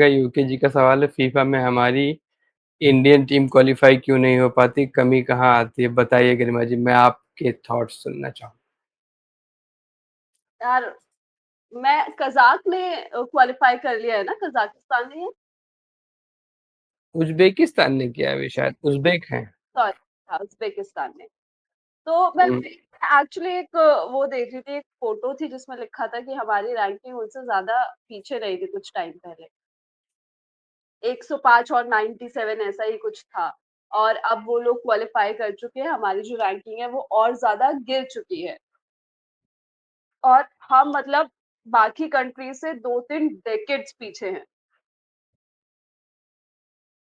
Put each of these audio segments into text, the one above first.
UKG का सवाल है, फीफा में हमारी इंडियन टीम क्वालिफाई क्यों नहीं हो पाती, कमी कहाँ आती है? बताइए गरिमा जी, मैं आपके थॉट्स सुनना चाहूँ। यार, मैं कजाक ने क्वालिफाई कर लिया है ना, कजाकिस्तान ने। उज़्बेकिस्तान ने किया है, वे शायद उज़्बेक हैं। सॉरी, हाँ, उज्बेकिस्तान ने। तो मैं हुँ, एक्चुअली एक वो देख रही थी, एक फोटो थी जिसमें लिखा था कि हमारी रैंकिंग उनसे ज्यादा पीछे रही थी कुछ टाइम पहले। 105 और 97 ऐसा ही कुछ था। और अब वो लोग क्वालिफाई कर चुके हैं, हमारी जो रैंकिंग है वो और ज्यादा गिर चुकी है। और हम मतलब बाकी कंट्री से 2-3 डेकेड्स पीछे हैं।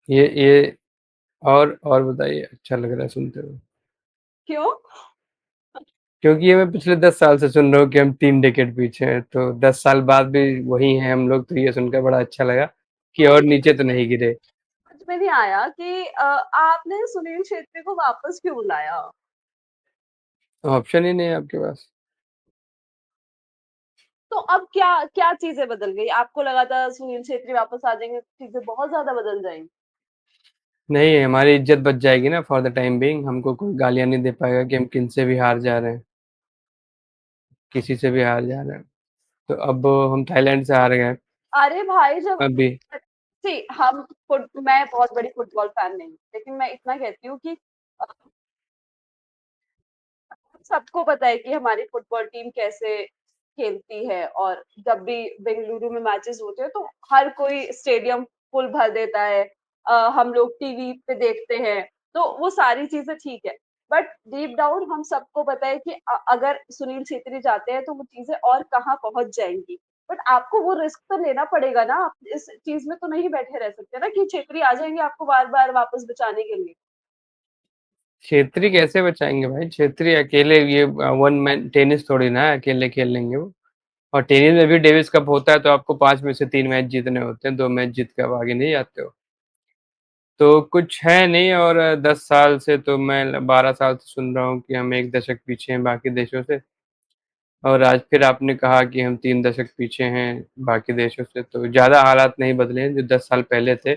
ये और बताइए, अच्छा लग रहा है सुनते हुए। क्यों? क्योंकि ये मैं पिछले 10 साल से सुन रहा हूँ कि हम 3 डिकेड पीछे हैं, तो 10 साल बाद भी वही हैं हम लोग, तो ये सुनकर बड़ा अच्छा लगा कि और मुझे नीचे तो नहीं गिरे। समझ में नहीं आया कि आपने सुनील छेत्री को वापस क्यों बुलाया? ऑप्शन ही नहीं है आपके पास। तो अब क्या क्या चीजें बदल गई? आपको लगा था सुनील छेत्री वापस आ जाएंगे तो चीजें बहुत ज्यादा बदल जाएंगी। नहीं, हमारी इज्जत बच जाएगी ना फॉर द टाइम बीइंग, हमको कोई गालियाँ नहीं दे पाएगा कि हम किनसे भी हार जा रहे हैं, किसी से भी हार जा रहे हैं। तो अब हम थाईलैंड से हार गए अरे भाई, जब अभी। सी हम मैं बहुत बड़ी फुटबॉल फैन नहीं हूँ, लेकिन मैं इतना कहती हूँ कि सबको पता है कि हमारी फुटबॉल टीम कैसे खेलती है। और जब भी बेंगलुरु में मैचेस होते हैं तो हर कोई स्टेडियम फुल भर देता है। हम लोग टीवी पे देखते हैं, तो वो सारी चीजें ठीक है। बट डीप डाउन हम सबको पता है कि अगर सुनील छेत्री जाते हैं तो वो चीजें और कहाँ पहुंच जाएंगी। बट आपको वो रिस्क तो लेना पड़ेगा ना, आप इस चीज में तो नहीं बैठे रह सकते ना कि छेत्री आ जाएंगे आपको बार बार वापस बचाने के लिए। छेत्री कैसे बचाएंगे भाई? छेत्री अकेले ये वन मैन टेनिस थोड़ी ना है, अकेले खेल लेंगे वो। और टेनिस में भी डेविस कप होता है तो आपको 5 में से 3 मैच जीतने होते हैं, 2 मैच जीत के आप आगे नहीं जाते हो। तो कुछ है नहीं। और 10 साल से तो मैं 12 साल से सुन रहा हूँ कि हम 1 दशक पीछे हैं बाकी देशों से। और आज फिर आपने कहा कि हम 3 दशक पीछे हैं बाकी देशों से, तो ज़्यादा हालात नहीं बदले हैं, जो 10 साल पहले थे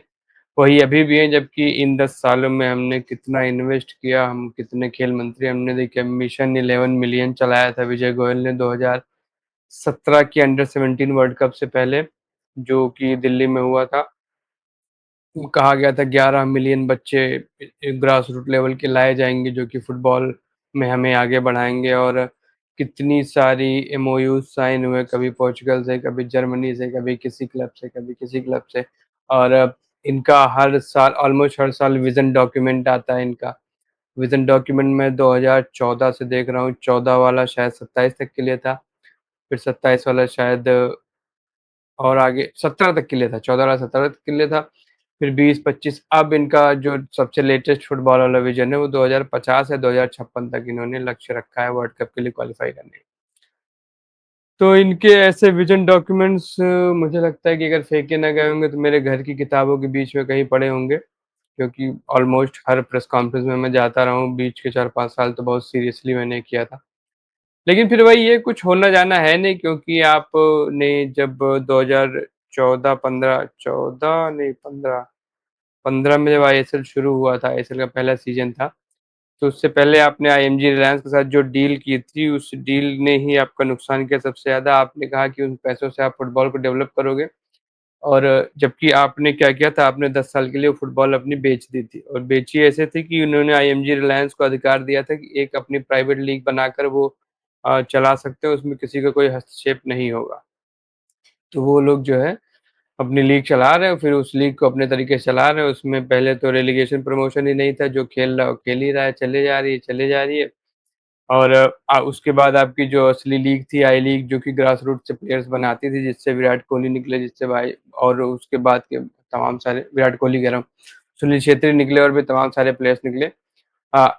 वही अभी भी हैं। जबकि इन 10 सालों में हमने कितना इन्वेस्ट किया, हम कितने खेल मंत्री हमने देखिए, मिशन 11 मिलियन चलाया था विजय गोयल ने 2017 की अंडर 17 वर्ल्ड कप से पहले, जो कि दिल्ली में हुआ था। कहा गया था 11 मिलियन बच्चे ग्रास रूट लेवल के लाए जाएंगे जो कि फुटबॉल में हमें आगे बढ़ाएंगे। और कितनी सारी एमओयू साइन हुए, कभी पोर्चुगल से, कभी जर्मनी से, कभी किसी क्लब से, कभी किसी क्लब से। और इनका हर साल, ऑलमोस्ट हर साल विजन डॉक्यूमेंट आता है इनका। विजन डॉक्यूमेंट में 2014 से देख रहा हूँ, 14 वाला शायद 27 तक के लिए था, फिर 27 वाला शायद और आगे 17 तक के लिए था, 14 वाला 17 तक के लिए था, फिर 20-25। अब इनका जो सबसे लेटेस्ट फुटबॉल वाला विजन है वो 2050 है, 2056 तक इन्होंने लक्ष्य रखा है वर्ल्ड कप के लिए क्वालिफाई करने का। तो इनके ऐसे विजन डॉक्यूमेंट्स मुझे लगता है कि अगर फेंके ना गए होंगे तो मेरे घर की किताबों के बीच में कहीं पड़े होंगे, क्योंकि ऑलमोस्ट हर प्रेस कॉन्फ्रेंस में मैं जाता रहा हूँ, बीच के 4-5 साल तो बहुत सीरियसली मैंने किया था। लेकिन फिर वही, ये कुछ होना जाना है नहीं, क्योंकि आपने जब 2014 15 14 नहीं 15 15 में जब आईएसएल शुरू हुआ था, आईएसएल का पहला सीजन था, तो उससे पहले आपने आईएमजी रिलायंस के साथ जो डील की थी, उस डील ने ही आपका नुकसान किया सबसे ज्यादा। आपने कहा कि उन पैसों से आप फुटबॉल को डेवलप करोगे, और जबकि आपने क्या किया था, आपने 10 साल के लिए वो फुटबॉल अपनी बेच दी थी, और बेची ऐसे थी कि उन्होंने आईएमजी रिलायंस को अधिकार दिया था कि एक अपनी प्राइवेट लीग बनाकर वो चला सकते हैं, उसमें किसी का कोई हस्तक्षेप नहीं होगा। तो वो लोग जो है अपनी लीग चला रहे हैं, फिर उस लीग को अपने तरीके से चला रहे हैं। उसमें पहले तो रेलीगेशन प्रमोशन ही नहीं था, जो खेल रहा है वो खेल ही रहा है, चले जा रही है, चले जा रही है। और उसके बाद आपकी जो असली लीग थी, आई लीग, जो कि ग्रास रूट से प्लेयर्स बनाती थी, जिससे विराट कोहली निकले, जिससे भाई, और उसके बाद के तमाम सारे, विराट कोहली कह रहा हूँ, सुनील छेत्री निकले, और भी तमाम सारे प्लेयर्स निकले।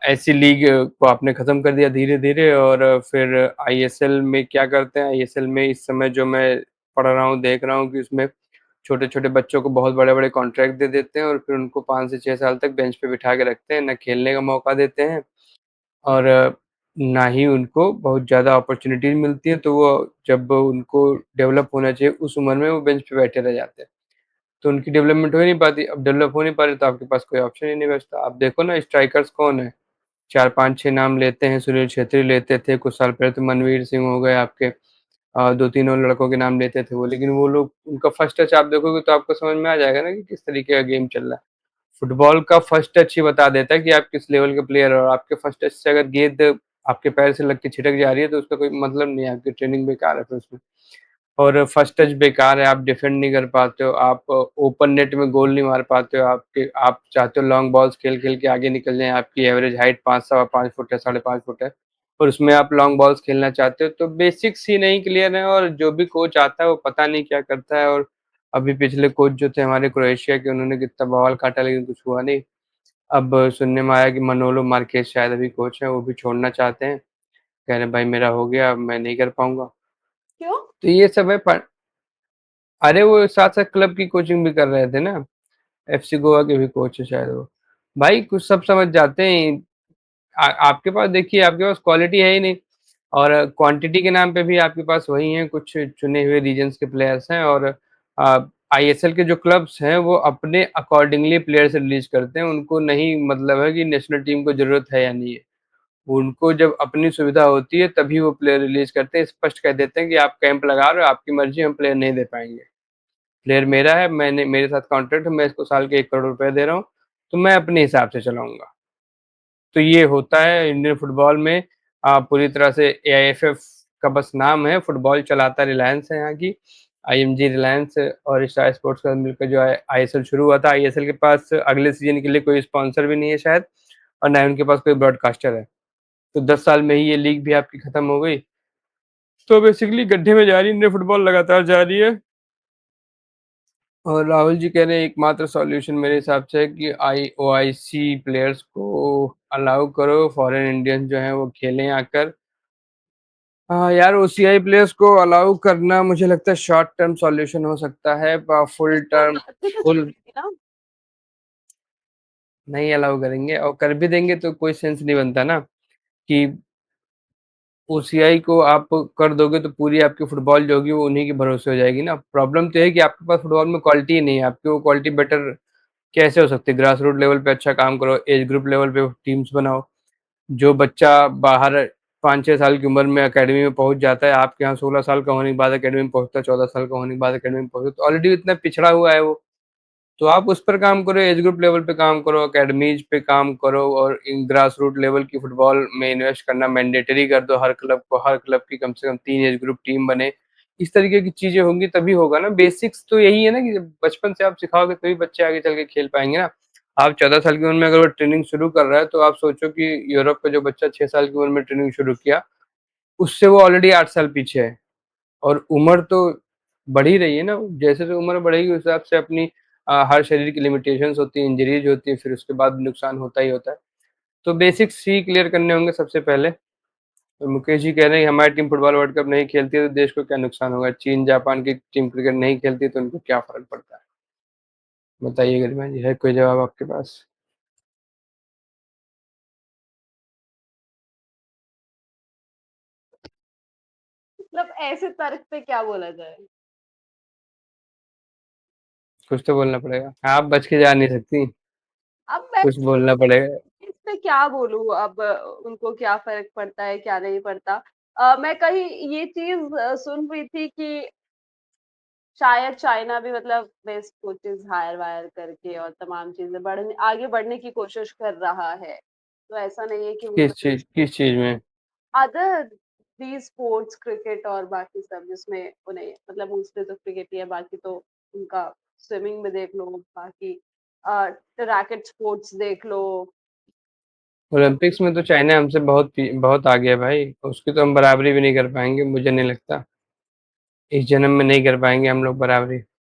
ऐसी लीग को आपने खत्म कर दिया धीरे धीरे। और फिर आईएसएल में क्या करते हैं, आईएसएल में इस समय जो मैं पढ़ रहा हूँ, देख रहा हूँ कि उसमें छोटे छोटे बच्चों को बहुत बड़े बड़े कॉन्ट्रैक्ट दे देते हैं, और फिर उनको 5 से 6 साल तक बेंच पे बिठा के रखते हैं, ना खेलने का मौका देते हैं, और ना ही उनको बहुत ज़्यादा अपॉर्चुनिटीज मिलती है। तो वो जब उनको डेवलप होना चाहिए उस उम्र में, वो बेंच पे बैठे रह जाते हैं। तो उनकी डेवलपमेंट हो ही नहीं पाती। अब डेवलप हो नहीं पा रही तो आपके पास कोई ऑप्शन ही नहीं बचता। आप देखो ना स्ट्राइकर्स कौन है, 4-5-6 नाम लेते हैं, सुनील छेत्री लेते थे, कुछ साल पहले तो मनवीर सिंह हो गए आपके, 2-3 और लड़कों के नाम लेते थे वो, लेकिन वो लोग उनका फर्स्ट टच आप देखोगे तो आपको समझ में आ जाएगा ना कि किस तरीके का गेम चल रहा है। फुटबॉल का फर्स्ट टच ही बता देता है कि आप किस लेवल के प्लेयर हो, और आपके फर्स्ट टच से अगर गेंद आपके पैर से लग के छिटक जा रही है तो उसका कोई मतलब नहीं है, आपकी ट्रेनिंग बेकार है फिर उसमें। और फर्स्ट टच बेकार है, आप डिफेंड नहीं कर पाते हो, आप ओपन नेट में गोल नहीं मार पाते हो, आपके आप चाहते हो लॉन्ग बॉल्स खेल खेल के आगे निकल जाएं, आपकी एवरेज हाइट 5 सवा 5 फुट है, 5.5 फुट है, और उसमें आप लॉन्ग बॉल्स खेलना चाहते हो, तो बेसिक्स ही नहीं क्लियर है। और जो भी कोच आता है वो पता नहीं क्या करता है। और अभी पिछले कोच जो थे हमारे क्रोएशिया के, उन्होंने कितना बवाल काटा लेकिन कुछ हुआ नहीं। अब सुनने में आया कि मनोलो मार्केस शायद अभी कोच है, वो भी छोड़ना चाहते हैं, कह रहे हैं भाई मेरा हो गया, अब मैं नहीं कर पाऊंगा। क्यों? तो ये सब है अरे वो साथ साथ क्लब की कोचिंग भी कर रहे थे ना, एफसी गोवा के भी कोच है शायद वो। भाई कुछ सब समझ जाते हैं। आपके पास देखिए, आपके पास क्वालिटी है ही नहीं, और क्वांटिटी के नाम पे भी आपके पास वही हैं, कुछ चुने हुए रीजन्स के प्लेयर्स हैं। और आईएसएल के जो क्लब्स हैं वो अपने अकॉर्डिंगली प्लेयर्स रिलीज करते हैं, उनको नहीं मतलब है कि नेशनल टीम को जरूरत है या नहीं है। उनको जब अपनी सुविधा होती है तभी वो प्लेयर रिलीज करते हैं, स्पष्ट कह देते हैं कि आप कैंप लगा रहे हो, आपकी मर्जी, हम प्लेयर नहीं दे पाएंगे। प्लेयर मेरा है, मैंने मेरे साथ कॉन्ट्रैक्ट है, मैं इसको साल के 1 करोड़ रुपए दे रहा हूँ, तो मैं अपने हिसाब से चलाऊंगा। तो ये होता है इंडियन फुटबॉल में। पूरी तरह से एआईएफएफ का बस नाम है, फुटबॉल चलाता रिलायंस है यहाँ की, आईएमजी रिलायंस और स्टार स्पोर्ट्स का मिलकर जो आईएसएल शुरू हुआ था। आईएसएल के पास अगले सीजन के लिए कोई स्पॉन्सर भी नहीं है शायद, और ना ही उनके पास कोई ब्रॉडकास्टर है। तो 10 साल में ही ये लीग भी आपकी खत्म हो गई। तो बेसिकली गड्ढे में जा रही है इंडियन फुटबॉल, लगातार जा रही है। और राहुल जी कह रहे हैं एकमात्र सॉल्यूशन मेरे हिसाब से है कि ओआईसी प्लेयर्स को अलाउ करो, फॉरेन इंडियंस जो हैं वो खेलें आकर। हाँ यार, ओसीआई प्लेयर्स को अलाउ करना मुझे लगता है शॉर्ट टर्म सॉल्यूशन हो सकता है, फुल इसको टर्म करते तो फुल चाहिए ना। नहीं अलाउ करेंगे, और कर भी देंगे तो कोई सेंस नहीं बनता ना कि ओसीआई को आप कर दोगे तो पूरी आपकी फुटबॉल जो होगी वो उन्हीं के भरोसे हो जाएगी ना। प्रॉब्लम तो है कि आपके पास फुटबॉल में क्वालिटी ही नहीं है, आपकी वो क्वालिटी बेटर कैसे हो सकती है? ग्रास रूट लेवल पे अच्छा काम करो, एज ग्रुप लेवल पे टीम्स बनाओ। जो बच्चा बाहर 5-6 साल की उम्र में एकेडमी में पहुंच जाता है, आपके यहाँ 16 साल का होने के बाद एकेडमी में पहुंचता है, 14 साल का होने के बाद एकेडमी में पहुंचता है, तो ऑलरेडी इतना पिछड़ा हुआ है वो। तो आप उस पर काम करो, एज ग्रुप लेवल पे काम करो, अकेडमीज पे काम करो, और इन ग्रास रूट लेवल की फुटबॉल में इन्वेस्ट करना मैंडेटरी कर दो हर क्लब को, हर क्लब की कम से कम 3 एज ग्रुप टीम बने। इस तरीके की चीजें होंगी तभी होगा ना। बेसिक्स तो यही है ना कि जब बचपन से आप सिखाओगे तभी बच्चे आगे चल के खेल पाएंगे ना। आप 14 साल की उम्र में अगर वो ट्रेनिंग शुरू कर रहा है, तो आप सोचो कि यूरोप का जो बच्चा 6 साल की उम्र में ट्रेनिंग शुरू किया, उससे वो ऑलरेडी 8 साल पीछे है। और उम्र तो बढ़ ही रही है ना, जैसे जैसे उम्र बढ़ेगी उस हिसाब से अपनी हर शरीर की लिमिटेशंस होती है, इंजरीज होती है, फिर उसके बाद भी नुकसान होता ही होता है। तो बेसिक्स ही क्लियर करने होंगे सबसे पहले। तो मुकेश जी कह रहे हैं कि हमारी टीम फुटबॉल वर्ल्ड कप नहीं खेलती है तो देश को क्या नुकसान होगा, चीन जापान की टीम क्रिकेट नहीं खेलती तो उनको क्या फर्क पड़ता है? बताइए गरिमा जी, है कोई जवाब आपके पास? मतलब ऐसे तर्क पे क्या बोला जाए? कुछ तो बोलना पड़ेगा, आप बच के जा नहीं सकती, अब मैं कुछ बोलना पड़ेगा। इस पे क्या बोलूं अब, उनको क्या फर्क पड़ता है क्या नहीं पड़ता। मैं कहीं ये चीज सुन रही थी कि शायद चाइना भी मतलब बेस्ट कोचेस हायर वायर करके और तमाम चीजें बढ़ने आगे बढ़ने की कोशिश कर रहा है। तो ऐसा नहीं है कि वो किस चीज में? अदर दी स्पोर्ट्स क्रिकेट और बाकी सब जिसमें उन्हें मतलब मोस्टली तो क्रिकेट ही है, बाकी तो उनका स्विमिंग में देख लो, बाकी रैकेट स्पोर्ट्स देख लो। ओलंपिक्स में तो चाइना हमसे बहुत आगे है भाई, उसकी तो हम बराबरी भी नहीं कर पाएंगे, मुझे नहीं लगता इस जन्म में नहीं कर पाएंगे हम लोग बराबरी।